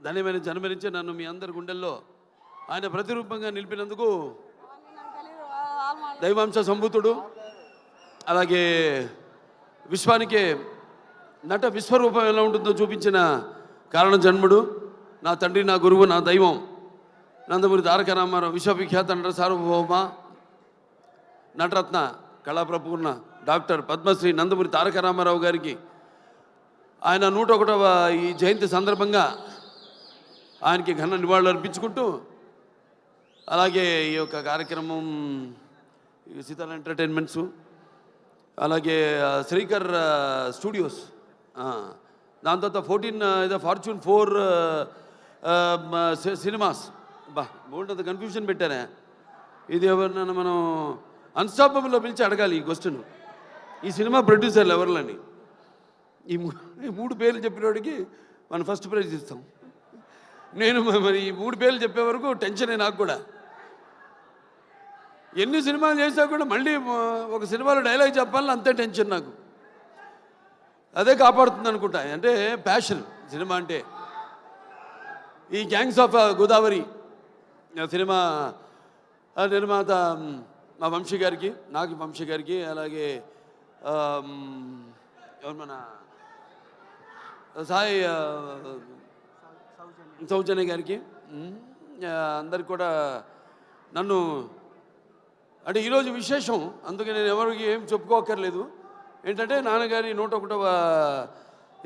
ధన్యమైన జన్మనించి నన్ను మీ అందరి గుండెల్లో ఆయన ప్రతిరూపంగా నిలిపినందుకు దైవాంశ సంభూతుడు, అలాగే విశ్వానికే నట విశ్వరూపం ఎలా ఉంటుందో చూపించిన కారణ జన్ముడు, నా తండ్రి, నా గురువు, నా దైవం నందమూరి తారక రామారావు, విశ్వవిఖ్యాత నట సార్వభౌమ నటరత్న కళాప్రపూర్ణ డాక్టర్ పద్మశ్రీ నందమూరి తారక రామారావు గారికి ఆయన 101వ ఈ జయంతి సందర్భంగా ఆయనకి ఘన నివాళులు అర్పించుకుంటూ, అలాగే ఈ యొక్క కార్యక్రమం సీతాల ఎంటర్టైన్మెంట్స్, అలాగే శ్రీకర్ స్టూడియోస్, దాని తర్వాత 14 ఫార్చ్యూన్ 4 సినిమాస్, బోల్డ్ కన్ఫ్యూజన్ పెట్టారా. ఇది ఎవరినైనా మనం అన్స్టాపబుల్లో పిలిచి అడగాలి ఈ క్వశ్చన్. ఈ సినిమా ప్రొడ్యూసర్లు ఎవరిని, ఈ 3 పేర్లు చెప్పినోడికి మనం ఫస్ట్ ప్రైజ్ ఇస్తాం. నేను మరి ఈ 3 పేర్లు చెప్పే వరకు టెన్షనే నాకు కూడా. ఎన్ని సినిమాలు చేసినా కూడా మళ్ళీ ఒక సినిమాలో డైలాగ్ చెప్పాలని అంతే టెన్షన్ నాకు. అదే కాపాడుతుంది అనుకుంటా. అంటే ప్యాషన్ సినిమా అంటే. ఈ గ్యాంగ్స్ ఆఫ్ గోదావరి సినిమా నిర్మాత మా వంశీ గారికి, నాకు వంశీ గారికి, అలాగే ఎవరు మన సాయి సౌజన్య గారికి, అందరికి కూడా నన్ను అంటే ఈరోజు విశేషం. అందుకే నేను ఎవరికి ఏం చెప్పుకోకర్లేదు. ఏంటంటే నాన్నగారి 101వ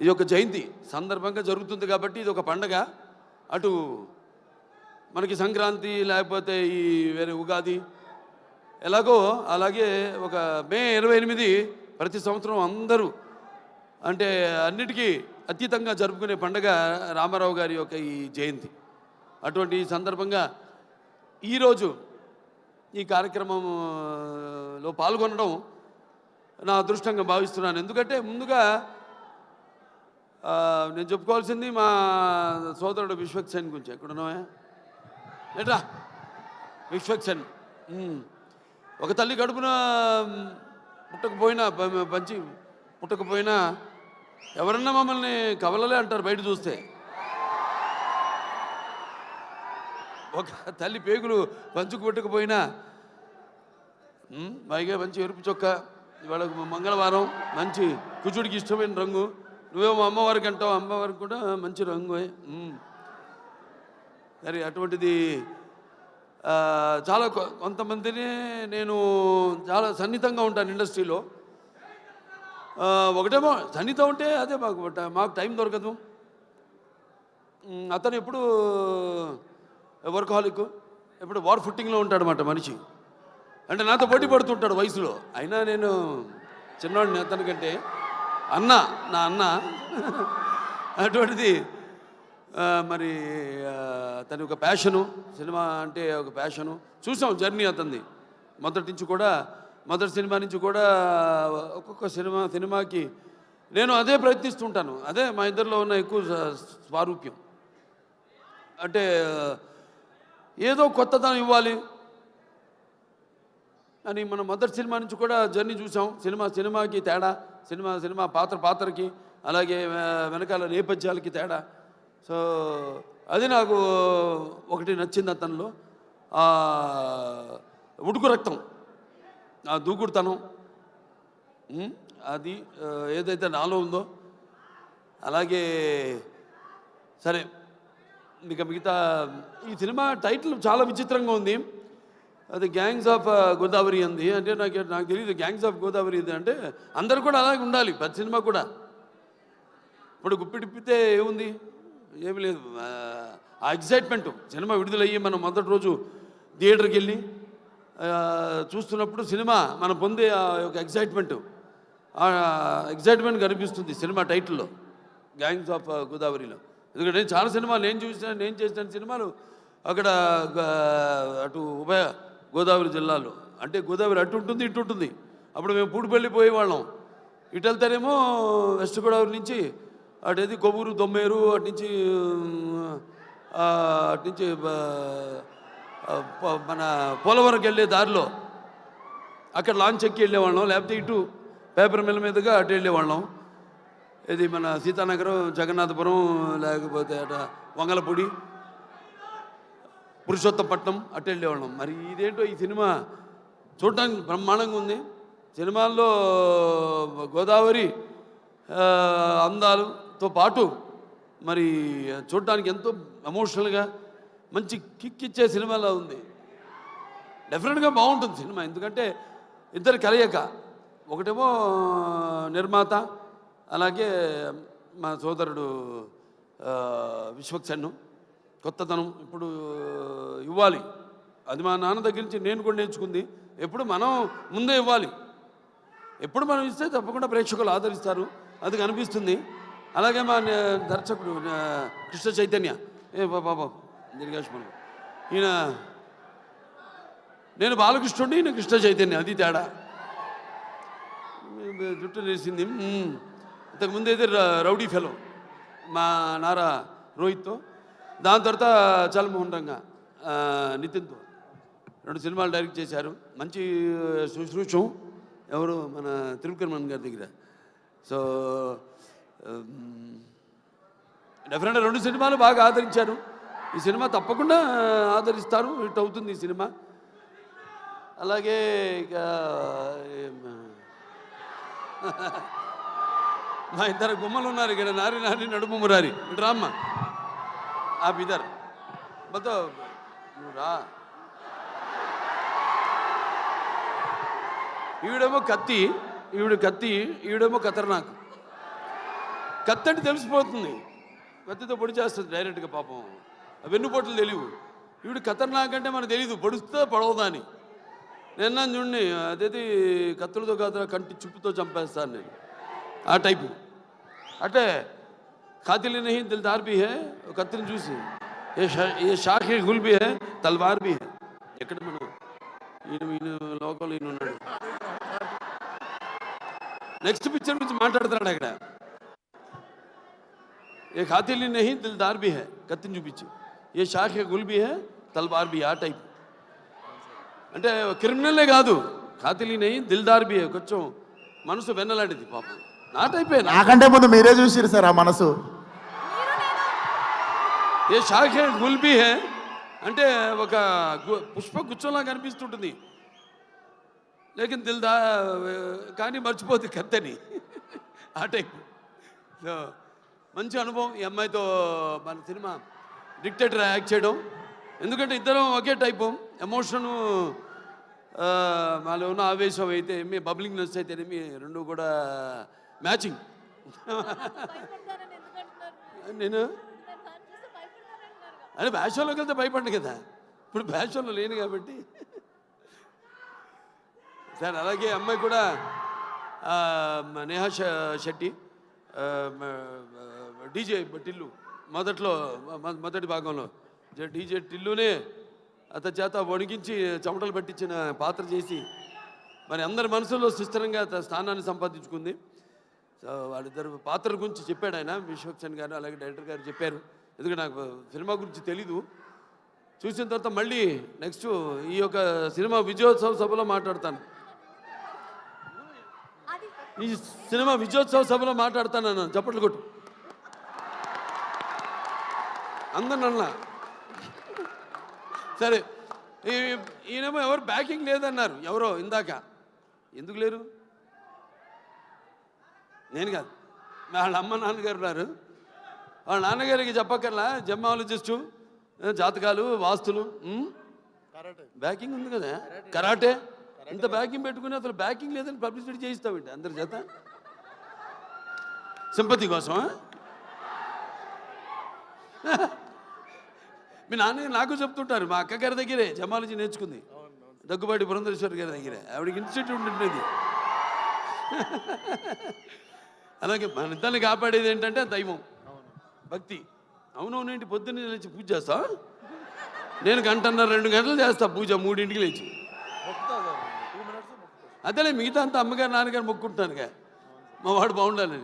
ఈ యొక్క జయంతి సందర్భంగా జరుగుతుంది కాబట్టి ఇది ఒక పండగ. అటు మనకి సంక్రాంతి, లేకపోతే ఈ వేరే ఉగాది ఎలాగో అలాగే ఒక మే 28 ప్రతి సంవత్సరం అందరూ అంటే అన్నిటికీ అతీతంగా జరుపుకునే పండగ రామారావు గారి యొక్క ఈ జయంతి. అటువంటి సందర్భంగా ఈరోజు ఈ కార్యక్రమంలో పాల్గొనడం నా అదృష్టంగా భావిస్తున్నాను. ఎందుకంటే ముందుగా నేను చెప్పుకోవాల్సింది మా సోదరుడు విశ్వక్సేన్ గురించి. ఎక్కడున్నావా ఏట్రా విశ్వక్సేన్. ఒక తల్లి కడుపున పుట్టకపోయినా ఎవరన్నా మమ్మల్ని కవలలే అంటారు బయట చూస్తే. ఒక తల్లి పేగులు పంచుకు పుట్టకపోయినా పైగా మంచి ఎరుపు చొక్క, ఇవాళ మంగళవారం, మంచి కుజుడికి ఇష్టమైన రంగు. నువ్వేమో అమ్మవారికి అంటావు, అమ్మవారికి కూడా మంచి రంగు. సరే, అటువంటిది చాలా కొంతమందిని నేను చాలా సన్నిహితంగా ఉంటాను ఇండస్ట్రీలో. ఒకటేమో సన్నిహితం ఉంటే అదే మాకు టైం దొరకదు. అతను ఎప్పుడు వర్కహాలిక్, ఎప్పుడు వార్ ఫుట్టింగ్లో ఉంటాడన్నమాట మనిషి. అంటే నాతో పోటీ పడుతుంటాడు వయసులో. అయినా నేను చిన్నవాడిని అతనికంటే. నా అన్న అటువంటిది. మరి అతని ఒక ప్యాషను, సినిమా అంటే ఒక ప్యాషను. చూసాం జర్నీ అతనిది మొదటి సినిమా నుంచి కూడా ఒక్కొక్క సినిమాకి నేను అదే ప్రయత్నిస్తుంటాను. అదే మా ఇద్దరిలో ఉన్న ఎక్కువ స్వారూప్యం. అంటే ఏదో కొత్తదనం ఇవ్వాలి అని మనం మొదటి సినిమా నుంచి కూడా జర్నీ చూసాం. సినిమాకి తేడా, సినిమా పాత్రకి, అలాగే వెనకాల నేపథ్యాలకి తేడా. సో అది నాకు ఒకటి నచ్చింది అతనిలో. ఉడుకు రక్తం, ఆ దూకుడుతనం, అది ఏదైతే నాలో ఉందో. అలాగే సరే, మిగతా ఈ సినిమా టైటిల్ చాలా విచిత్రంగా ఉంది. అది గ్యాంగ్స్ ఆఫ్ గోదావరి అంది. అంటే నాకు తెలియదు గ్యాంగ్స్ ఆఫ్ గోదావరి ఇది అంటే. అందరు కూడా అలాగే ఉండాలి ప్రతి సినిమా కూడా. ఇప్పుడు గుప్పిడిప్పితే ఏముంది, ఏమి లేదు. ఆ ఎగ్జైట్మెంట్, సినిమా విడుదలయ్యి మనం మొదటి రోజు థియేటర్కి వెళ్ళి చూస్తున్నప్పుడు సినిమా మనం పొందే ఆ యొక్క ఎగ్జైట్మెంట్ కనిపిస్తుంది సినిమా టైటిల్లో, గ్యాంగ్స్ ఆఫ్ గోదావరిలో. ఎందుకంటే చాలా సినిమాలు నేను చేసిన సినిమాలు అక్కడ అటు ఉభయ గోదావరి జిల్లాలో. అంటే గోదావరి అటు ఉంటుంది, ఇటు ఉంటుంది. అప్పుడు మేము పూడిపల్లి పోయేవాళ్ళం. ఇటు వెళ్తేనేమో వెస్ట్ గోదావరి నుంచి అటేది కొవ్వూరు, దొమ్మేరు, అటు నుంచి మన పోలవరంకి వెళ్ళే దారిలో అక్కడ లాంచ్ ఎక్కి వెళ్ళేవాళ్ళం. లేకపోతే ఇటు పేపర్ మిల్ మీదుగా అటు వెళ్ళేవాళ్ళం. ఇది మన సీతానగరం, జగన్నాథపురం, లేకపోతే అట వంగలపూడి, పురుషోత్తపట్నం అటు వెళ్ళేవాళ్ళం. మరి ఇదేంటో ఈ సినిమా చూడటానికి బ్రహ్మాండంగా ఉంది. సినిమాల్లో గోదావరి అందాలతో పాటు మరి చూడటానికి ఎంతో ఎమోషనల్గా మంచి కిక్ ఇచ్చే సినిమాలా ఉంది. డెఫినెట్గా బాగుంటుంది సినిమా. ఎందుకంటే ఇద్దరు కలయిక, ఒకటేమో నిర్మాత, అలాగే మా సోదరుడు విశ్వక్సేన్. కొత్తతనం ఇప్పుడు ఇవ్వాలి, అది మా నాన్న దగ్గర నుంచి నేను కూడా నేర్చుకుంది. ఎప్పుడు మనం ముందే ఇవ్వాలి, ఎప్పుడు మనం ఇస్తే తప్పకుండా ప్రేక్షకులు ఆదరిస్తారు, అది కనిపిస్తుంది. అలాగే మా దర్శకుడు కృష్ణ చైతన్య, బాబా దీర్ఘాష్మణి, ఈయన నేను బాలకృష్ణుడి, ఈయన కృష్ణ చైతన్య, అది తేడా. జుట్టు నేసింది. ఇంతకుముందు అయితే రౌడీ ఫెలో మా నారా రోహిత్తో, దాని తర్వాత చల్మోహన్ రంగా నితిన్తో 2 సినిమాలు డైరెక్ట్ చేశారు. మంచి శుశ్రూషం ఎవరు మన త్రివిక్రమన్ గారి దగ్గర. సో డెఫినెట్గా 2 సినిమాలు బాగా ఆదరించారు. ఈ సినిమా తప్పకుండా ఆదరిస్తారు, హిట్ అవుతుంది ఈ సినిమా. అలాగే ఇక మా ఇద్దరు గుమ్మలు ఉన్నారు ఇక్కడ, నారి నారి నడుము మురారి. ఇటు రామ్మ, ఆ ఇద్దరు మొత్తం నువ్వు రా. ఈవిడేమో కత్తి, ఈవిడేమో ఖతర్నాక్. కత్తి అంటే తెలిసిపోతుంది, కత్తితో పొడి చేస్తుంది డైరెక్ట్గా. పాపం వెన్నుపోట్లు తెలియవు. ఈవిడ ఖతర్నాక్ అంటే మనకు తెలీదు, పొడుస్తుందో పొడవదా అని. నిన్న చూడండి, అదేది కత్తులతో కాదు కంటి చుప్పుతో చంపేస్తాను నేను, ఆ టైపు. అంటే ఖాతిల్ నహీ దిల్దార్ భీ హై, కత్తిని చూసి ఏ షాఖ్ గుల్ భీ హై, తల్వార్ భీ హై. ఎక్కడ మనం ఈయన లోకల్ ఈయన ఉన్నాడు. నెక్స్ట్ పిక్చర్ గురించి మాట్లాడుతున్నాడు అక్కడ. ఏ ఖాతిల్ నహీ దిల్దార్ భీ హై, కత్తిని చూపించి ఏ షాఖ్ గుల్ భీ హై, తల్వార్ భీ, ఆ టైప్. అంటే క్రిమినల్లే కాదు, ఖాతిల్ నహీ దిల్దార్ భీ హై, కొంచెం మనసు వెన్నలాంటిది పాపం. నా టైపే. నాకంటే ముందు మీరే చూసిరు సార్ ఆ మనసు. ఏ షాఖే గుల్బీ హే అంటే ఒక పుష్ప గుచ్చంలా కనిపిస్తుంటుంది, లేకిన్ దిల్దా కానీ మర్చిపోతుంది కత్తని, ఆ టైప్. సో మంచి అనుభవం ఈ అమ్మాయితో మన సినిమా డిక్టేటర్ యాక్ట్ చేయడం. ఎందుకంటే ఇద్దరం ఒకే టైపు, ఎమోషను మాలో ఉన్న ఆవేశం అయితే మీ బబ్లింగ్నెస్ అయితేనేమి, రెండు కూడా మ్యాచింగ్. నేను అదే బ్యాషోలోకి వెళ్తే భయపడ్డా కదా, ఇప్పుడు బ్యాషోలో లేను కాబట్టి. సార్ అలాగే అమ్మాయి కూడా నేహా శెట్టి, డీజే టిల్లు, మొదటి భాగంలో డీజే టిల్లునే అతని చేత వణికించి చెమటలు పట్టించిన పాత్ర చేసి మరి అందరి మనసులో సుస్థిరంగా స్థానాన్ని సంపాదించుకుంది. సో వాళ్ళిద్దరు పాత్రల గురించి చెప్పాడు ఆయన, విశ్వక్సేన్ గారు అలాగే డైరెక్టర్ గారు చెప్పారు. ఎందుకంటే నాకు సినిమా గురించి తెలీదు. చూసిన తర్వాత మళ్ళీ నెక్స్ట్ ఈ యొక్క సినిమా విజయోత్సవ సభలో మాట్లాడతాను, ఈ సినిమా విజయోత్సవ సభలో మాట్లాడతాను అన్నాను. చప్పట్లు కొట్టు అందరినన్నా. సరే, ఈయనేమో ఎవరు బ్యాకింగ్ లేదన్నారు, ఎవరో ఇందాక. ఎందుకు లేరు? నేను కాదు, వాళ్ళ అమ్మ నాన్నగారు ఉన్నారు. వాళ్ళ నాన్నగారికి చెప్పక్కర్లా, జెమ్మాలజిస్టు, జాతకాలు, వాస్తులు, బ్యాకింగ్ ఉంది కదా, కరాటే. ఇంత బ్యాకింగ్ పెట్టుకుని అసలు బ్యాకింగ్ లేదని పబ్లిసిటీ చేయిస్తామండి అందరి చేత, సింపతి కోసమా? మీ నాన్న నాకు చెప్తుంటారు, మా అక్కగారి దగ్గరే జమాలజీ నేర్చుకుంది, దగ్గుబాటి పురంధరేశ్వరి గారి దగ్గరే. ఆవిడకి ఇన్స్టిట్యూట్ ఉంటుంది. అలాగే మన ఇద్దరిని కాపాడేది ఏంటంటే దైవం, భక్తి. అవునవునేంటి, పొద్దున్నే లేచి పూజ చేస్తా. నేను 1.5-2 గంటలు చేస్తా పూజ, 3ంటికి లేచి. అదేలే, మిగతా అంతా అమ్మగారు నాన్నగారు మొక్కుంటున్నానుగా, మా వాడు బాగుండాలని.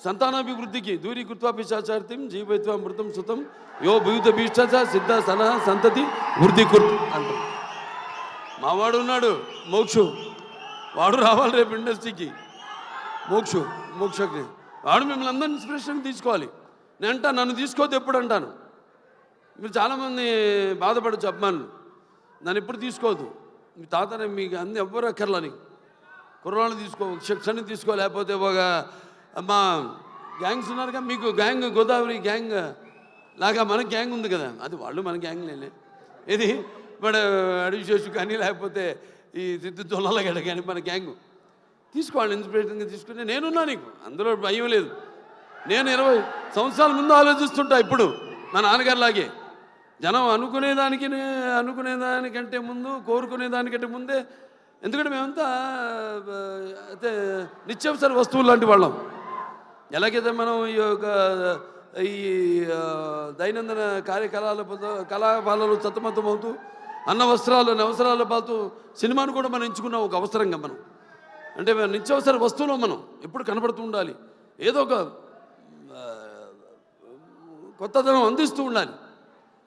సంతానాభివృద్ధికి దూరీ కృత్వా పిశాచార్తిం జీవైత్వ మృతం సుతం యో భూత భీష్ట సిద్ధ సన సంతతి వృద్ధి కుర్తు అంటాం. మావాడు ఉన్నాడు మోక్షు, వాడు రావాలి రేపు ఇండస్ట్రీకి. మోక్షకి వాడు మిమ్మల్ని అందరినీ ఇన్స్పిరేషన్ తీసుకోవాలి. నేను అంటాను, నన్ను తీసుకోవద్దు ఎప్పుడు అంటాను. మీరు చాలామంది బాధపడచ్చు అభిమానులు, నన్ను ఎప్పుడు తీసుకోవద్దు. మీ తాతనే మీకు అన్ని ఎవ్వరు అక్కర్లని కుర్రాళ్ళు తీసుకో, శిక్షణ తీసుకో, లేకపోతే ఒక మా గ్యాంగ్స్ ఉన్నారుగా, మీకు గ్యాంగ్ గోదావరి గ్యాంగ్ లాగా మన గ్యాంగ్ ఉంది కదా, అది వాళ్ళు మన గ్యాంగ్లేనే. ఇది మన అడివిశేషు కానీ లేకపోతే ఈ సిద్ధు తొల్లగడ కానీ మన గ్యాంగ్ తీసుకోవాలి. ఇన్స్పిరేషన్గా తీసుకుని నేనున్నా, నీకు అందులో భయం లేదు. నేను 20 సంవత్సరాల ముందు ఆలోచిస్తుంటా. ఇప్పుడు మా నాన్నగారిలాగే జనం అనుకునేదానికంటే ముందు, కోరుకునేదానికంటే ముందే. ఎందుకంటే మేమంతా అయితే నిత్యావసర వస్తువులు లాంటి వాళ్ళం. ఎలాగైతే మనం ఈ దైనందిన కళాపాలలో సతమతమవుతూ అన్న వస్త్రాలు అవసరాల పాటు సినిమాను కూడా మనం ఎంచుకున్నాం ఒక అవసరంగా. మనం అంటే నిత్యావసర వస్తువులో మనం ఎప్పుడు కనపడుతూ ఉండాలి, ఏదో ఒక కొత్తదనం అందిస్తూ ఉండాలి.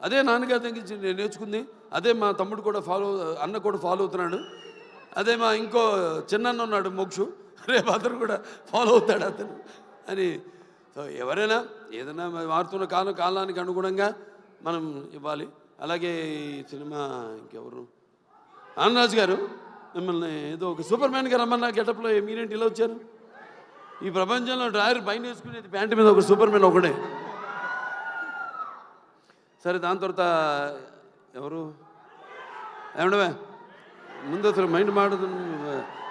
అదే నాన్నగారి దగ్గర నేను నేర్చుకుంది. అదే మా తమ్ముడు కూడా అన్న కూడా ఫాలో అవుతున్నాడు. అదే మా ఇంకో చిన్న ఉన్నాడు మోక్షు, రేపు అతను కూడా ఫాలో అవుతాడు అతను అని. సో ఎవరైనా ఏదైనా మారుతున్న కాలానికి అనుగుణంగా మనం ఇవ్వాలి. అలాగే ఈ సినిమా ఇంకెవరు, ఆనందరాజు గారు మిమ్మల్ని ఏదో ఒక సూపర్ మ్యాన్గా రమ్మన్నా గెటప్లో మీరేంటి ఇలా వచ్చారు? ఈ ప్రపంచంలో డ్రాయర్ పైన వేసుకునేది ప్యాంటు మీద ఒక సూపర్ మ్యాన్ ఒకడే. సరే, దాని తర్వాత ఎవరు ఏమండవే ముందు అసలు మైండ్ మాడుతుంది.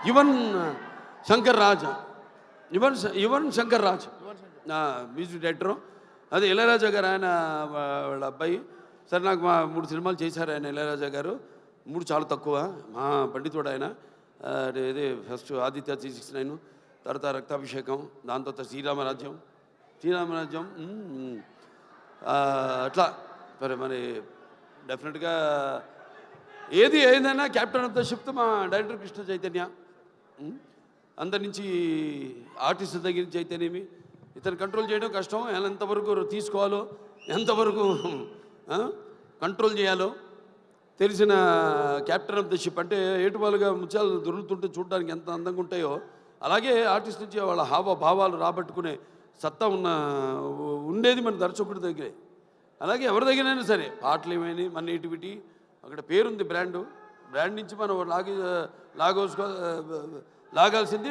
Yuvan Shankar Raj music director. అదే ఇళయరాజా గారు, ఆయన వాళ్ళ అబ్బాయి. సరే, నాకు మా 3 సినిమాలు చేశారు ఆయన, ఇళయరాజా గారు. 3 చాలా తక్కువ, మా పండితుడు ఆయన. ఇదే ఫస్ట్ ఆదిత్య 369, తర్వాత రక్తాభిషేకం, దాని తర్వాత శ్రీరామరాజ్యం. అట్లా మరి డెఫినెట్గా ఏదైనా క్యాప్టెన్ ఆఫ్ ద షిప్ మా డైరెక్టర్ కృష్ణ చైతన్య. అందరి నుంచి ఆర్టిస్ట్ దగ్గర నుంచి అయితేనేమి ఇతను కంట్రోల్ చేయడం కష్టం. ఎంతవరకు తీసుకోవాలో, ఎంతవరకు కంట్రోల్ చేయాలో తెలిసిన క్యాప్టెన్ ఆఫ్ ద షిప్. అంటే ఏటువాలుగా ముత్యాలు దొరుకుతుంటే చూడడానికి ఎంత అందంగా ఉంటాయో, అలాగే ఆర్టిస్ట్ నుంచి వాళ్ళ హావభావాలు రాబట్టుకునే సత్తా ఉండేది మన దర్శకుడి దగ్గరే. అలాగే ఎవరి దగ్గరైనా సరే పాటలు ఏమైనా మన నేటివిటీ అక్కడ పేరుంది, బ్రాండ్ నుంచి మనం లాగాల్సింది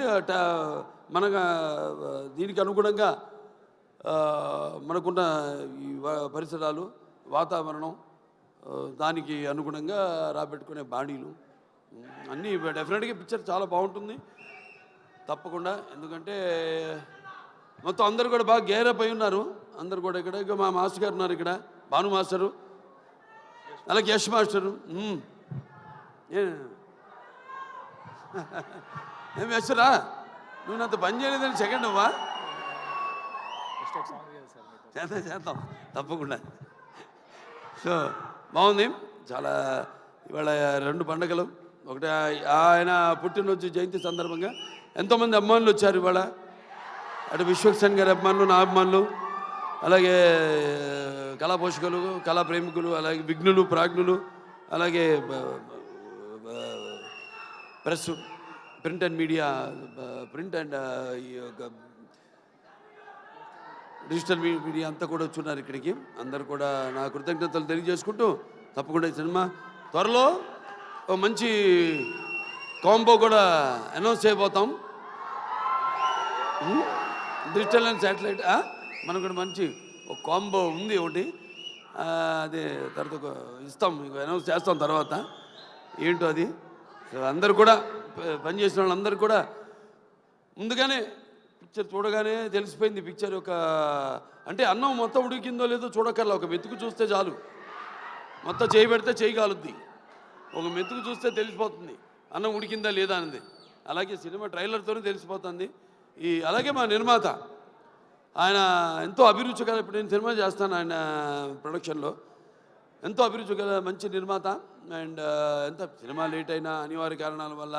మన దీనికి అనుగుణంగా మనకున్న ఈ పరిసరాలు, వాతావరణం, దానికి అనుగుణంగా రాబెట్టుకునే బాడీలు అన్నీ డెఫినెట్గా పిక్చర్ చాలా బాగుంటుంది తప్పకుండా. ఎందుకంటే మొత్తం అందరు కూడా బాగా గేరప్ అయి ఉన్నారు. అందరు కూడా ఇక్కడ మా మాస్టర్ గారు ఉన్నారు, ఇక్కడ భాను మాస్టరు, అలాగే యశ్ మాస్టరు. ఏం యశ్రా, నువ్వు నాతో పని చేయలేదని సెకండ్ అవ్వా? చేద్దాం తప్పకుండా. సో బాగుంది చాలా. ఇవాళ 2 పండుగలు, ఒకటి ఆయన పుట్టినరోజు జయంతి సందర్భంగా ఎంతోమంది అభిమానులు వచ్చారు ఇవాళ. అటు విశ్వక్సేన్ గారి అభిమానులు, నా అభిమానులు, అలాగే కళా పోషకులు, కళా ప్రేమికులు, అలాగే విఘ్నులు, ప్రాజ్ఞులు, అలాగే press, print and media, print and ఈ యొక్క డిజిటల్ మీడియా అంతా కూడా వచ్చున్నారు ఇక్కడికి. అందరు కూడా నా కృతజ్ఞతలు తెలియజేసుకుంటూ తప్పకుండా ఈ సినిమా త్వరలో ఒక మంచి కాంబో కూడా అనౌన్స్ చేయబోతాం. డిజిటల్ అండ్ శాటిలైట్ మనకు కూడా మంచి ఒక కాంబో ఉంది ఒకటి, అదే తర్వాత ఇస్తాం, మీకు అనౌన్స్ చేస్తాం తర్వాత ఏంటో అది. అందరు కూడా పనిచేసిన వాళ్ళందరూ కూడా ముందుగానే పిక్చర్ చూడగానే తెలిసిపోయింది. పిక్చర్ యొక్క అంటే అన్నం మొత్తం ఉడికిందో లేదో చూడకల్లా, ఒక మెతుకు చూస్తే చాలు. మొత్తం చేయి పెడితే చేయి కాలుద్ది, ఒక మెతుకు చూస్తే తెలిసిపోతుంది అన్నం ఉడికిందా లేదా అనేది. అలాగే సినిమా ట్రైలర్తోనే తెలిసిపోతుంది. అలాగే మా నిర్మాత ఆయన ఎంతో అభిరుచి గల, ఇప్పుడు నేను సినిమా చేస్తాను ఆయన ప్రొడక్షన్లో, ఎంతో అభిరుచి గల మంచి నిర్మాత. అండ్ ఎంత సినిమా లేట్ అయినా అనివార్య కారణాల వల్ల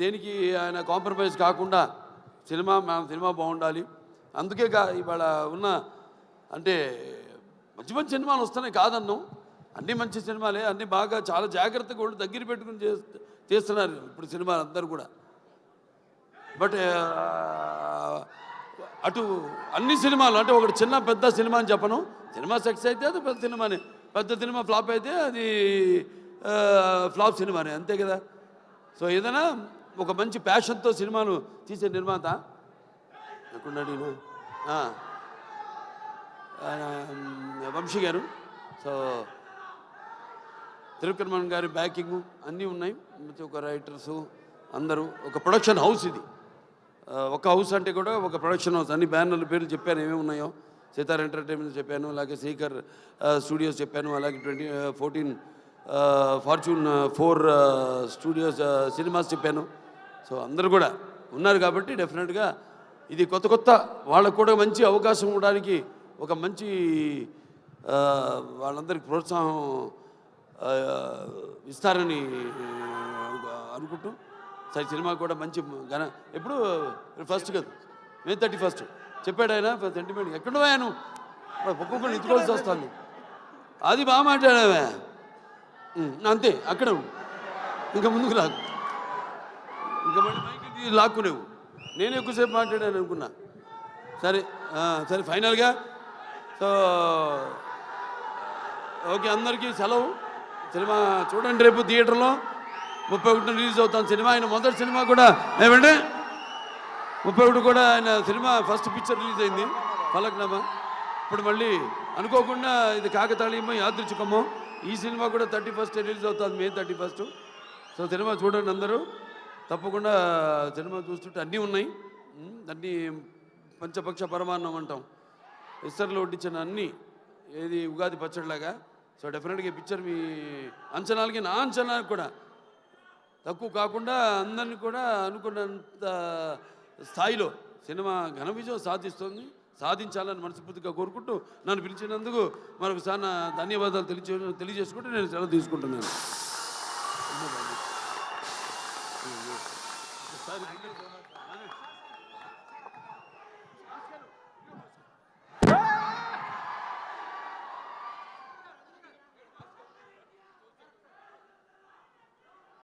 దేనికి ఆయన కాంప్రమైజ్ కాకుండా సినిమా బాగుండాలి. అందుకే ఇవాళ ఉన్న అంటే మంచి మంచి సినిమాలు వస్తున్నాయి కాదన్నాం, అన్నీ మంచి సినిమాలే, అన్నీ బాగా చాలా జాగ్రత్తగా దగ్గర పెట్టుకుని చేస్తున్నారు ఇప్పుడు సినిమాలు అందరూ కూడా. బట్ అటు అన్ని సినిమాలు అంటే ఒకటి చిన్న పెద్ద సినిమా అని చెప్పను, సినిమా సక్సెస్ అయితే అది పెద్ద సినిమానే, పెద్ద సినిమా ఫ్లాప్ అయితే అది ఫ్లాప్ సినిమానే, అంతే కదా. సో ఏదైనా ఒక మంచి ప్యాషన్తో సినిమాను తీసే నిర్మాత ఎక్కడున్నాడు వంశీ గారు. సో తిరుకర్మన్ గారి బ్యాకింగ్ అన్నీ ఉన్నాయి, ఒక రైటర్సు అందరూ, ఒక ప్రొడక్షన్ హౌస్ ఇది. ఒక హౌస్ అంటే కూడా ఒక ప్రొడక్షన్ హౌస్. అన్ని బ్యానర్ల పేర్లు చెప్పాను ఏమేమి ఉన్నాయో, సితార్ ఎంటర్టైన్మెంట్ చెప్పాను, అలాగే శ్రీకర్ స్టూడియోస్ చెప్పాను, అలాగే 14 ఫార్చ్యూన్ 4 స్టూడియోస్ సినిమాస్ చెప్పాను. సో అందరూ కూడా ఉన్నారు కాబట్టి డెఫినెట్గా ఇది కొత్త కొత్త వాళ్ళకు కూడా మంచి అవకాశం ఇవ్వడానికి ఒక మంచి వాళ్ళందరికీ ప్రోత్సాహం ఇస్తారని అనుకుంటూ సరే సినిమా కూడా మంచి ఎప్పుడు ఫస్ట్ కదా May 31 చెప్పాడు ఆయన సెంటిమెంట్. ఎక్కడో ఆయన ఒక్కొక్కరు ఎత్తుకోవాల్సి వస్తాను, అది బాగా మాట్లాడావే అంతే, అక్కడ ఇంకా ముందుకు లాగు, ఇంకా మళ్ళీ మైకి లాక్కునేవు. నేను ఎక్కువసేపు మాట్లాడాను అనుకున్నా. సరే సరే ఫైనల్గా సో ఓకే, అందరికీ సెలవు. సినిమా చూడండి, రేపు థియేటర్లో 31 రిలీజ్ అవుతాను సినిమా. ఆయన మొదటి సినిమా కూడా ఏమంటే 31 కూడా ఆయన సినిమా ఫస్ట్ పిక్చర్ రిలీజ్ అయింది ఫలక్నామా. ఇప్పుడు మళ్ళీ అనుకోకుండా ఇది కాకతాళీయమో యాదృచ్ఛికమో ఈ సినిమా కూడా 31 రిలీజ్ అవుతుంది, May 31. సో సినిమా చూడండి అందరూ తప్పకుండా. సినిమా చూస్తుంటే అన్నీ ఉన్నాయి, అన్నీ పంచపక్ష పరమాన్నం అంటాం, ఇస్తర్లో వడ్డించిన అన్నీ, ఏది ఉగాది పచ్చడిలాగా. సో డెఫినెట్గా ఈ పిక్చర్ మీ అంచనాలకి నా అంచనాలకు కూడా తక్కువ కాకుండా అందరినీ కూడా అనుకున్నంత స్థాయిలో సినిమా ఘన విజయం సాధించాలని మనస్ఫూర్తిగా కోరుకుంటూ నన్ను పిలిచినందుకు మరొకసారి ధన్యవాదాలు తెలియజేసుకుంటూ నేను సెలవు తీసుకుంటున్నాను.